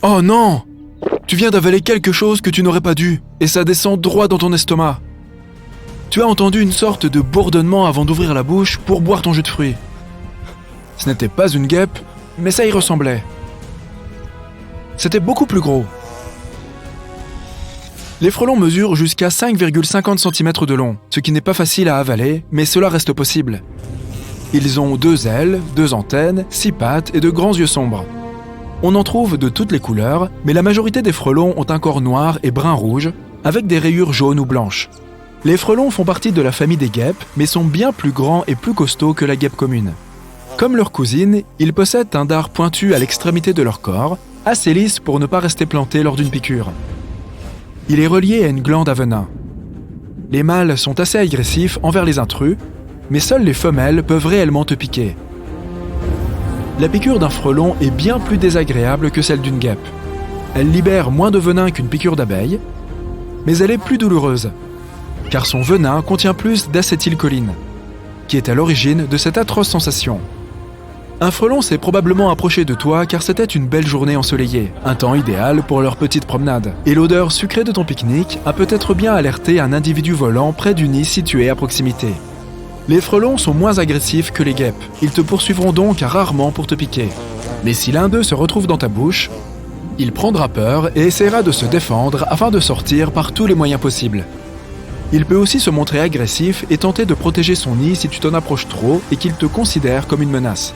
Oh non! Tu viens d'avaler quelque chose que tu n'aurais pas dû, et ça descend droit dans ton estomac. Tu as entendu une sorte de bourdonnement avant d'ouvrir la bouche pour boire ton jus de fruits. Ce n'était pas une guêpe, mais ça y ressemblait. C'était beaucoup plus gros. Les frelons mesurent jusqu'à 5,50 cm de long, ce qui n'est pas facile à avaler, mais cela reste possible. Ils ont 2 ailes, 2 antennes, 6 pattes et de grands yeux sombres. On en trouve de toutes les couleurs, mais la majorité des frelons ont un corps noir et brun-rouge, avec des rayures jaunes ou blanches. Les frelons font partie de la famille des guêpes, mais sont bien plus grands et plus costauds que la guêpe commune. Comme leur cousine, ils possèdent un dard pointu à l'extrémité de leur corps, assez lisse pour ne pas rester planté lors d'une piqûre. Il est relié à une glande à venin. Les mâles sont assez agressifs envers les intrus, mais seules les femelles peuvent réellement te piquer. La piqûre d'un frelon est bien plus désagréable que celle d'une guêpe. Elle libère moins de venin qu'une piqûre d'abeille, mais elle est plus douloureuse, car son venin contient plus d'acétylcholine, qui est à l'origine de cette atroce sensation. Un frelon s'est probablement approché de toi car c'était une belle journée ensoleillée, un temps idéal pour leur petite promenade. Et l'odeur sucrée de ton pique-nique a peut-être bien alerté un individu volant près du nid situé à proximité. Les frelons sont moins agressifs que les guêpes, ils te poursuivront donc rarement pour te piquer. Mais si l'un d'eux se retrouve dans ta bouche, il prendra peur et essaiera de se défendre afin de sortir par tous les moyens possibles. Il peut aussi se montrer agressif et tenter de protéger son nid si tu t'en approches trop et qu'il te considère comme une menace.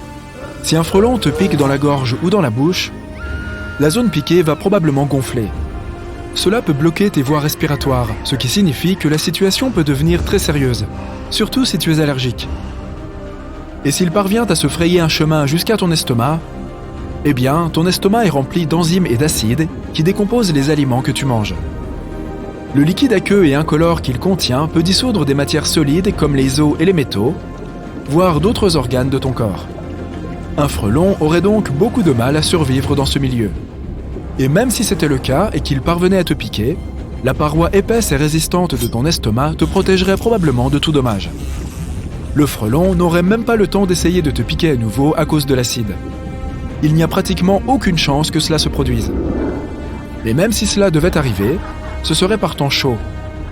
Si un frelon te pique dans la gorge ou dans la bouche, la zone piquée va probablement gonfler. Cela peut bloquer tes voies respiratoires, ce qui signifie que la situation peut devenir très sérieuse, surtout si tu es allergique. Et s'il parvient à se frayer un chemin jusqu'à ton estomac, eh bien, ton estomac est rempli d'enzymes et d'acides qui décomposent les aliments que tu manges. Le liquide aqueux et incolore qu'il contient peut dissoudre des matières solides comme les os et les métaux, voire d'autres organes de ton corps. Un frelon aurait donc beaucoup de mal à survivre dans ce milieu. Et même si c'était le cas et qu'il parvenait à te piquer, la paroi épaisse et résistante de ton estomac te protégerait probablement de tout dommage. Le frelon n'aurait même pas le temps d'essayer de te piquer à nouveau à cause de l'acide. Il n'y a pratiquement aucune chance que cela se produise. Et même si cela devait arriver, ce serait par temps chaud,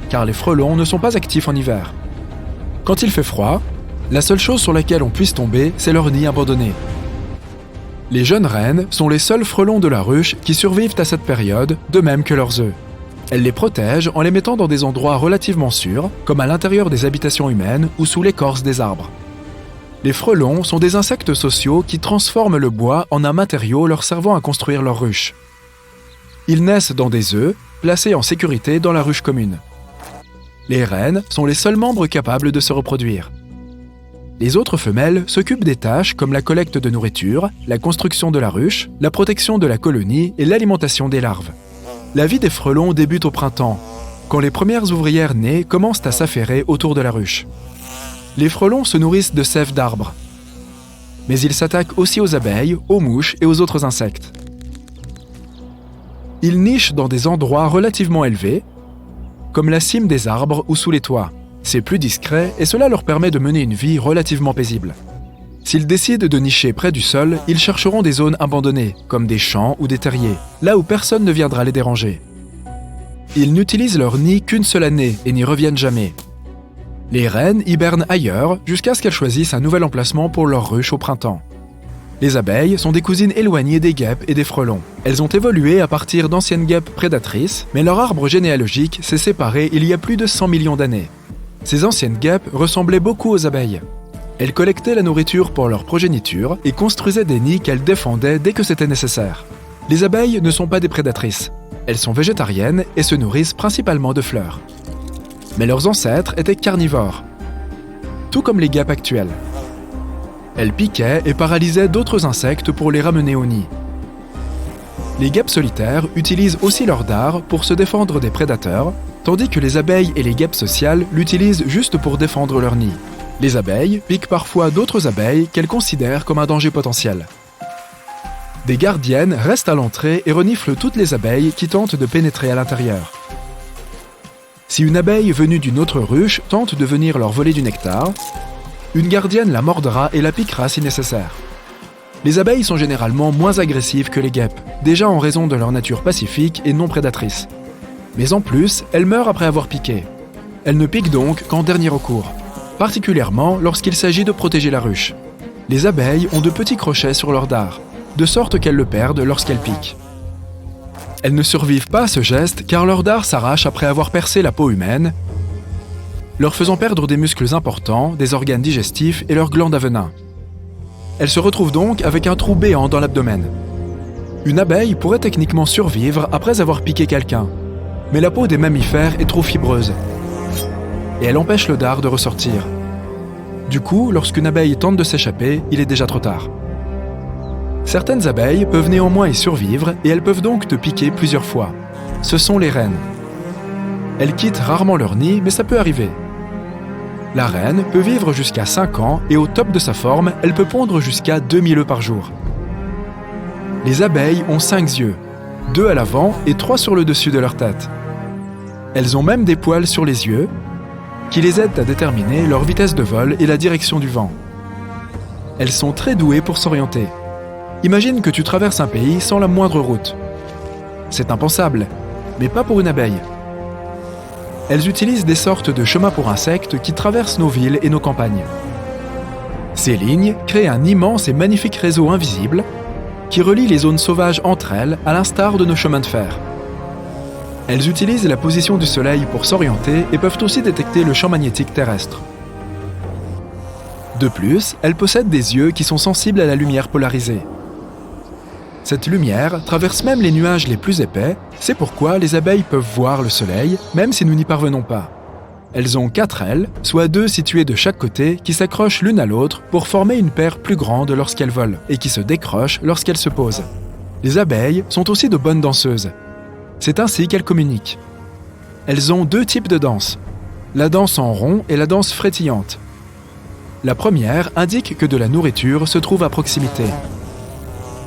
car les frelons ne sont pas actifs en hiver. Quand il fait froid, la seule chose sur laquelle on puisse tomber, c'est leur nid abandonné. Les jeunes reines sont les seuls frelons de la ruche qui survivent à cette période, de même que leurs œufs. Elles les protègent en les mettant dans des endroits relativement sûrs, comme à l'intérieur des habitations humaines ou sous l'écorce des arbres. Les frelons sont des insectes sociaux qui transforment le bois en un matériau leur servant à construire leur ruche. Ils naissent dans des œufs, placés en sécurité dans la ruche commune. Les reines sont les seuls membres capables de se reproduire. Les autres femelles s'occupent des tâches comme la collecte de nourriture, la construction de la ruche, la protection de la colonie et l'alimentation des larves. La vie des frelons débute au printemps, quand les premières ouvrières nées commencent à s'affairer autour de la ruche. Les frelons se nourrissent de sève d'arbres, mais ils s'attaquent aussi aux abeilles, aux mouches et aux autres insectes. Ils nichent dans des endroits relativement élevés, comme la cime des arbres ou sous les toits. C'est plus discret et cela leur permet de mener une vie relativement paisible. S'ils décident de nicher près du sol, ils chercheront des zones abandonnées, comme des champs ou des terriers, là où personne ne viendra les déranger. Ils n'utilisent leur nid qu'une seule année et n'y reviennent jamais. Les reines hibernent ailleurs jusqu'à ce qu'elles choisissent un nouvel emplacement pour leur ruche au printemps. Les abeilles sont des cousines éloignées des guêpes et des frelons. Elles ont évolué à partir d'anciennes guêpes prédatrices, mais leur arbre généalogique s'est séparé il y a plus de 100 millions d'années. Ces anciennes guêpes ressemblaient beaucoup aux abeilles. Elles collectaient la nourriture pour leur progéniture et construisaient des nids qu'elles défendaient dès que c'était nécessaire. Les abeilles ne sont pas des prédatrices. Elles sont végétariennes et se nourrissent principalement de fleurs. Mais leurs ancêtres étaient carnivores, tout comme les guêpes actuelles. Elles piquaient et paralysaient d'autres insectes pour les ramener au nid. Les guêpes solitaires utilisent aussi leur dard pour se défendre des prédateurs, tandis que les abeilles et les guêpes sociales l'utilisent juste pour défendre leur nid. Les abeilles piquent parfois d'autres abeilles qu'elles considèrent comme un danger potentiel. Des gardiennes restent à l'entrée et reniflent toutes les abeilles qui tentent de pénétrer à l'intérieur. Si une abeille venue d'une autre ruche tente de venir leur voler du nectar, une gardienne la mordra et la piquera si nécessaire. Les abeilles sont généralement moins agressives que les guêpes, déjà en raison de leur nature pacifique et non prédatrice. Mais en plus, elles meurent après avoir piqué. Elles ne piquent donc qu'en dernier recours, particulièrement lorsqu'il s'agit de protéger la ruche. Les abeilles ont de petits crochets sur leur dard, de sorte qu'elles le perdent lorsqu'elles piquent. Elles ne survivent pas à ce geste car leur dard s'arrache après avoir percé la peau humaine, leur faisant perdre des muscles importants, des organes digestifs et leurs glandes à venin. Elles se retrouvent donc avec un trou béant dans l'abdomen. Une abeille pourrait techniquement survivre après avoir piqué quelqu'un, mais la peau des mammifères est trop fibreuse et elle empêche le dard de ressortir. Du coup, lorsqu'une abeille tente de s'échapper, il est déjà trop tard. Certaines abeilles peuvent néanmoins y survivre et elles peuvent donc te piquer plusieurs fois. Ce sont les reines. Elles quittent rarement leur nid, mais ça peut arriver. La reine peut vivre jusqu'à 5 ans et au top de sa forme, elle peut pondre jusqu'à 2000 œufs par jour. Les abeilles ont 5 yeux, 2 à l'avant et 3 sur le dessus de leur tête. Elles ont même des poils sur les yeux qui les aident à déterminer leur vitesse de vol et la direction du vent. Elles sont très douées pour s'orienter. Imagine que tu traverses un pays sans la moindre route. C'est impensable, mais pas pour une abeille. Elles utilisent des sortes de chemins pour insectes qui traversent nos villes et nos campagnes. Ces lignes créent un immense et magnifique réseau invisible qui relie les zones sauvages entre elles à l'instar de nos chemins de fer. Elles utilisent la position du soleil pour s'orienter et peuvent aussi détecter le champ magnétique terrestre. De plus, elles possèdent des yeux qui sont sensibles à la lumière polarisée. Cette lumière traverse même les nuages les plus épais, c'est pourquoi les abeilles peuvent voir le soleil, même si nous n'y parvenons pas. Elles ont 4 ailes, soit 2 situées de chaque côté, qui s'accrochent l'une à l'autre pour former une paire plus grande lorsqu'elles volent, et qui se décrochent lorsqu'elles se posent. Les abeilles sont aussi de bonnes danseuses. C'est ainsi qu'elles communiquent. Elles ont 2 types de danse, la danse en rond et la danse frétillante. La première indique que de la nourriture se trouve à proximité.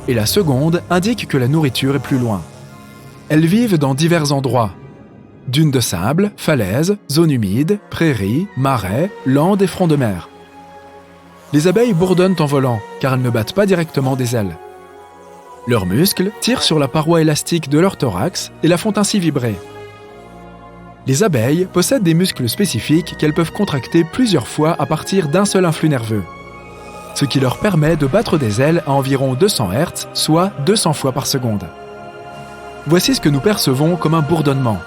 Et la seconde indique que la nourriture est plus loin. Elles vivent dans divers endroits. Dunes de sable, falaises, zones humides, prairies, marais, landes et fronts de mer. Les abeilles bourdonnent en volant, car elles ne battent pas directement des ailes. Leurs muscles tirent sur la paroi élastique de leur thorax et la font ainsi vibrer. Les abeilles possèdent des muscles spécifiques qu'elles peuvent contracter plusieurs fois à partir d'un seul influx nerveux, ce qui leur permet de battre des ailes à environ 200 Hz, soit 200 fois par seconde. Voici ce que nous percevons comme un bourdonnement.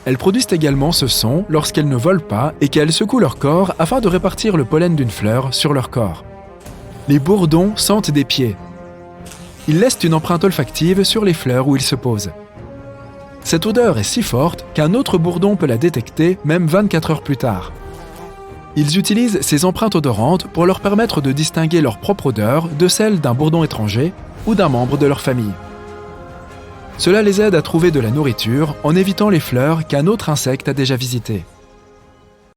Elles produisent également ce son lorsqu'elles ne volent pas et qu'elles secouent leur corps afin de répartir le pollen d'une fleur sur leur corps. Les bourdons sentent des pieds. Ils laissent une empreinte olfactive sur les fleurs où ils se posent. Cette odeur est si forte qu'un autre bourdon peut la détecter même 24 heures plus tard. Ils utilisent ces empreintes odorantes pour leur permettre de distinguer leur propre odeur de celle d'un bourdon étranger ou d'un membre de leur famille. Cela les aide à trouver de la nourriture en évitant les fleurs qu'un autre insecte a déjà visitées.